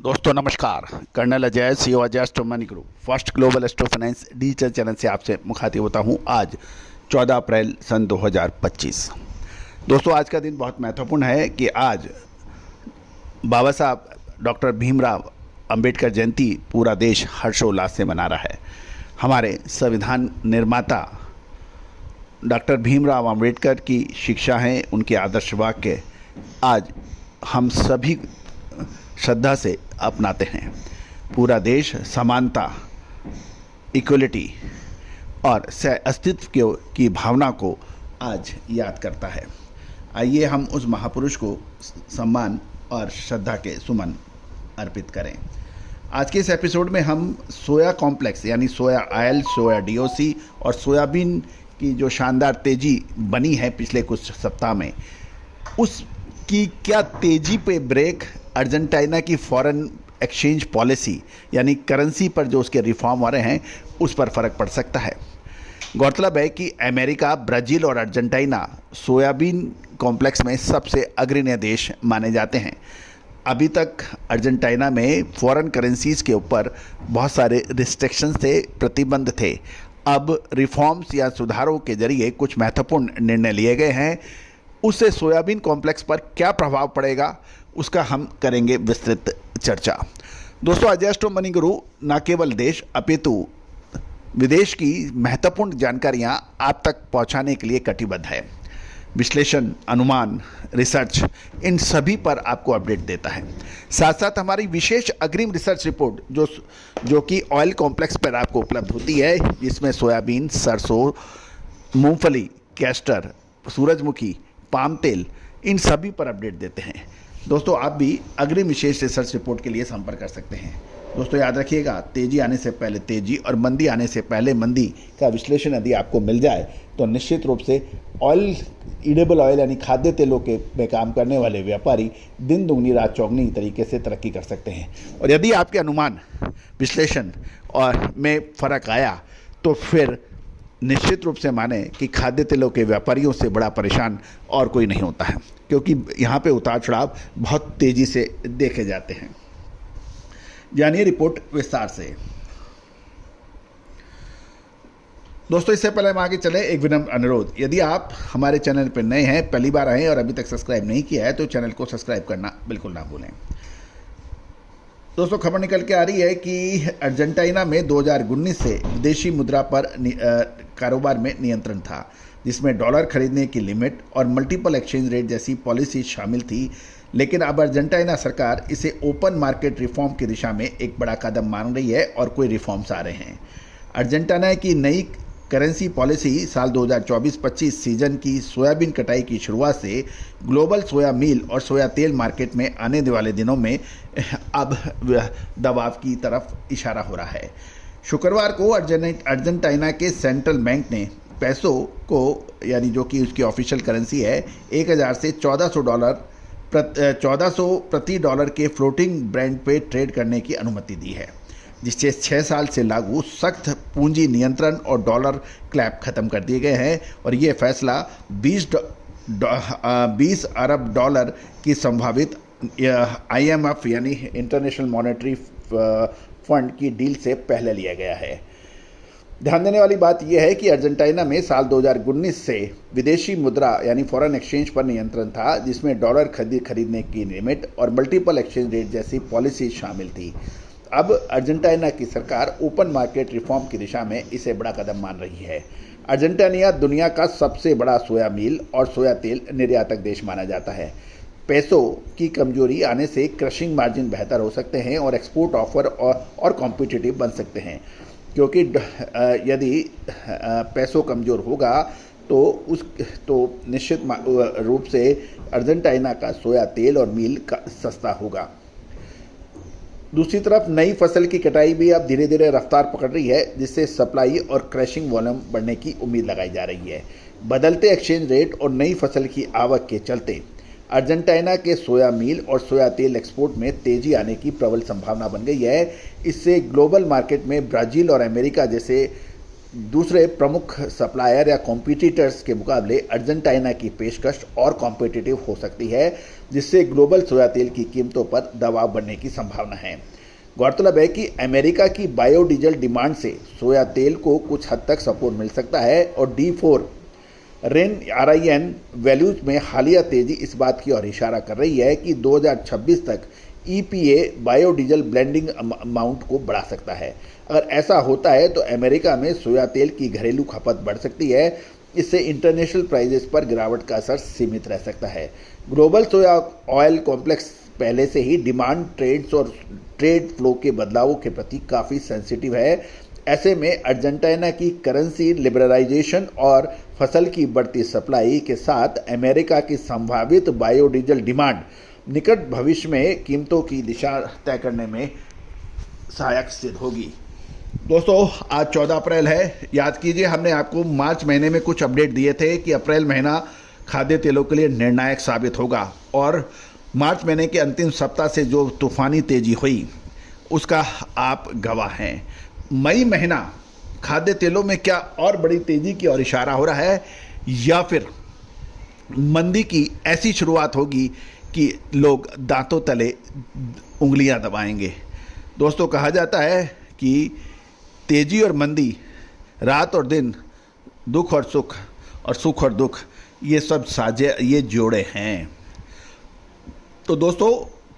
दोस्तों नमस्कार। Colonel Ajay CEO Ajay astro money group first global astro finance digital channel से आपसे मुखातिब होता हूं। आज 14 अप्रैल सन 2025। दोस्तों आज का दिन बहुत महत्वपूर्ण है कि आज बाबा साहब डॉक्टर भीमराव अंबेडकर जयंती पूरा देश हर्षोल्लास से मना रहा है। हमारे संविधान निर्माता डॉक्टर भीमराव अंबेडकर की शिक्षा हैं, उनके आदर्श वाक्य आज हम सभी श्रद्धा से अपनाते हैं। पूरा देश समानता, इक्वलिटी और सह अस्तित्व की भावना को आज याद करता है। आइए हम उस महापुरुष को सम्मान और श्रद्धा के सुमन अर्पित करें। आज के इस एपिसोड में हम सोया कॉम्प्लेक्स यानी सोया ऑयल, सोया डीओसी और सोयाबीन की जो शानदार तेजी बनी है पिछले कुछ सप्ताह में, उसकी क्या तेजी पे ब्रेक, अर्जेंटीना की फॉरेन एक्सचेंज पॉलिसी यानी करेंसी पर जो उसके रिफॉर्म हो रहे हैं उस पर फ़र्क पड़ सकता है। गौरतलब है कि अमेरिका, ब्राज़ील और अर्जेंटीना सोयाबीन कॉम्प्लेक्स में सबसे अग्रणी देश माने जाते हैं। अभी तक अर्जेंटीना में फॉरेन करेंसीज़ के ऊपर बहुत सारे रिस्ट्रिक्शंस थे, प्रतिबंध थे। अब रिफॉर्म्स या सुधारों के जरिए कुछ महत्वपूर्ण निर्णय लिए गए हैं। उससे सोयाबीन कॉम्प्लेक्स पर क्या प्रभाव पड़ेगा उसका हम करेंगे विस्तृत चर्चा। दोस्तों अजय एस्ट्रो मनी गुरु न केवल देश अपितु विदेश की महत्वपूर्ण जानकारियां आप तक पहुंचाने के लिए कटिबद्ध है। विश्लेषण, अनुमान, रिसर्च, इन सभी पर आपको अपडेट देता है। साथ साथ हमारी विशेष अग्रिम रिसर्च रिपोर्ट जो कि ऑयल कॉम्प्लेक्स पर आपको उपलब्ध होती है, जिसमें सोयाबीन, सरसों, मूंगफली, कैस्टर, सूरजमुखी, पाम तेल, इन सभी पर अपडेट देते हैं। दोस्तों आप भी अग्रिम विशेष रिसर्च रिपोर्ट के लिए संपर्क कर सकते हैं। दोस्तों याद रखिएगा, तेजी आने से पहले तेजी और मंदी आने से पहले मंदी का विश्लेषण यदि आपको मिल जाए तो निश्चित रूप से ऑयल, ईडेबल ऑयल यानी खाद्य तेलों के में काम करने वाले व्यापारी दिन दुगनी रात चौगनी तरीके से तरक्की कर सकते हैं। और यदि आपके अनुमान, विश्लेषण और में फ़र्क आया तो फिर निश्चित रूप से माने कि खाद्य तेलों के व्यापारियों से बड़ा परेशान और कोई नहीं होता है, क्योंकि यहाँ पे उतार चढ़ाव बहुत तेज़ी से देखे जाते हैं। जानिए रिपोर्ट विस्तार से। दोस्तों इससे पहले हम आगे चले, एक विनम्र अनुरोध, यदि आप हमारे चैनल पर नए हैं, पहली बार आए हैं और अभी तक सब्सक्राइब नहीं किया है तो चैनल को सब्सक्राइब करना बिल्कुल ना भूलें। दोस्तों खबर निकल के आ रही है कि अर्जेंटीना में 2019 से विदेशी मुद्रा पर कारोबार में नियंत्रण था, जिसमें डॉलर खरीदने की लिमिट और मल्टीपल एक्सचेंज रेट जैसी पॉलिसी शामिल थी। लेकिन अब अर्जेंटीना सरकार इसे ओपन मार्केट रिफॉर्म की दिशा में एक बड़ा कदम मान रही है और कोई रिफॉर्म्स आ रहे हैं। अर्जेंटीना की नई करेंसी पॉलिसी साल 2024-25 सीजन की सोयाबीन कटाई की शुरुआत से ग्लोबल सोया मील और सोया तेल मार्केट में आने वाले दिनों में अब दबाव की तरफ इशारा हो रहा है। शुक्रवार को अर्जेंटीना के सेंट्रल बैंक ने पैसों को, यानी जो कि उसकी ऑफिशियल करेंसी है, 1000 से 1400 प्रति डॉलर के फ्लोटिंग ब्रांड पे ट्रेड करने की अनुमति दी है, जिससे 6 साल से लागू सख्त पूंजी नियंत्रण और डॉलर क्लैप खत्म कर दिए गए हैं। और ये फैसला 20 अरब डॉलर की संभावित IMF यानी इंटरनेशनल मॉनेटरी फंड की डील से पहले लिया गया है। ध्यान देने वाली बात यह है कि अर्जेंटीना में साल 2019 से विदेशी मुद्रा यानी फॉरेन एक्सचेंज पर नियंत्रण था, जिसमें डॉलर खरीदने की लिमिट और मल्टीपल एक्सचेंज रेट जैसी पॉलिसी शामिल थी। अब अर्जेंटीना की सरकार ओपन मार्केट रिफॉर्म की दिशा में इसे बड़ा कदम मान रही है। अर्जेंटीना दुनिया का सबसे बड़ा सोया मील और सोया तेल निर्यातक देश माना जाता है। पैसों की कमजोरी आने से क्रशिंग मार्जिन बेहतर हो सकते हैं और एक्सपोर्ट ऑफर और कॉम्पिटिटिव बन सकते हैं, क्योंकि यदि पैसों कमज़ोर होगा तो निश्चित रूप से अर्जेंटीना का सोया तेल और मील का सस्ता होगा। दूसरी तरफ नई फसल की कटाई भी अब धीरे धीरे रफ्तार पकड़ रही है, जिससे सप्लाई और क्रशिंग वॉल्यूम बढ़ने की उम्मीद लगाई जा रही है। बदलते एक्सचेंज रेट और नई फसल की आवक के चलते अर्जेंटीना के सोया मील और सोया तेल एक्सपोर्ट में तेजी आने की प्रबल संभावना बन गई है। इससे ग्लोबल मार्केट में ब्राज़ील और अमेरिका जैसे दूसरे प्रमुख सप्लायर या कॉम्पिटिटर्स के मुकाबले अर्जेंटीना की पेशकश और कॉम्पिटिटिव हो सकती है, जिससे ग्लोबल सोया तेल की कीमतों पर दबाव बढ़ने की संभावना है। गौरतलब है कि अमेरिका की बायोडीजल डिमांड से सोया तेल को कुछ हद तक सपोर्ट मिल सकता है और D4 RIN वैल्यूज में हालिया तेजी इस बात की ओर इशारा कर रही है कि 2026 तक EPA बायोडीजल ब्लेंडिंग अमाउंट को बढ़ा सकता है। अगर ऐसा होता है तो अमेरिका में सोया तेल की घरेलू खपत बढ़ सकती है। इससे इंटरनेशनल प्राइजेस पर गिरावट का असर सीमित रह सकता है। ग्लोबल सोया ऑयल कॉम्प्लेक्स पहले से ही डिमांड ट्रेड्स और ट्रेड फ्लो के बदलावों के प्रति काफ़ी सेंसिटिव है। ऐसे में अर्जेंटीना की करेंसी लिबरलाइजेशन और फसल की बढ़ती सप्लाई के साथ अमेरिका की संभावित बायोडीजल डिमांड निकट भविष्य में कीमतों की दिशा तय करने में सहायक सिद्ध होगी। दोस्तों, आज 14 अप्रैल है। याद कीजिए, हमने आपको मार्च महीने में कुछ अपडेट दिए थे कि अप्रैल महीना खाद्य तेलों के लिए निर्णायक साबित होगा और मार्च महीने के अंतिम सप्ताह से जो तूफानी तेजी हुई उसका आप गवाह हैं। मई महीना खाद्य तेलों में क्या और बड़ी तेजी की ओर इशारा हो रहा है या फिर मंदी की ऐसी शुरुआत होगी कि लोग दांतों तले उंगलियां दबाएंगे। दोस्तों, कहा जाता है कि तेजी और मंदी, रात और दिन, दुख और सुख और सुख और दुख, ये सब साझे, ये जोड़े हैं। तो दोस्तों,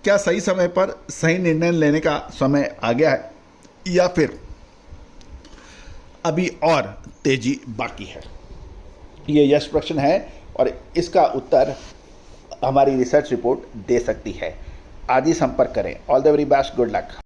क्या सही समय पर सही निर्णय लेने का समय आ गया है या फिर अभी और तेजी बाकी है? ये यश प्रश्न है और इसका उत्तर हमारी रिसर्च रिपोर्ट दे सकती है। आज ही संपर्क करें। All the very best, good luck.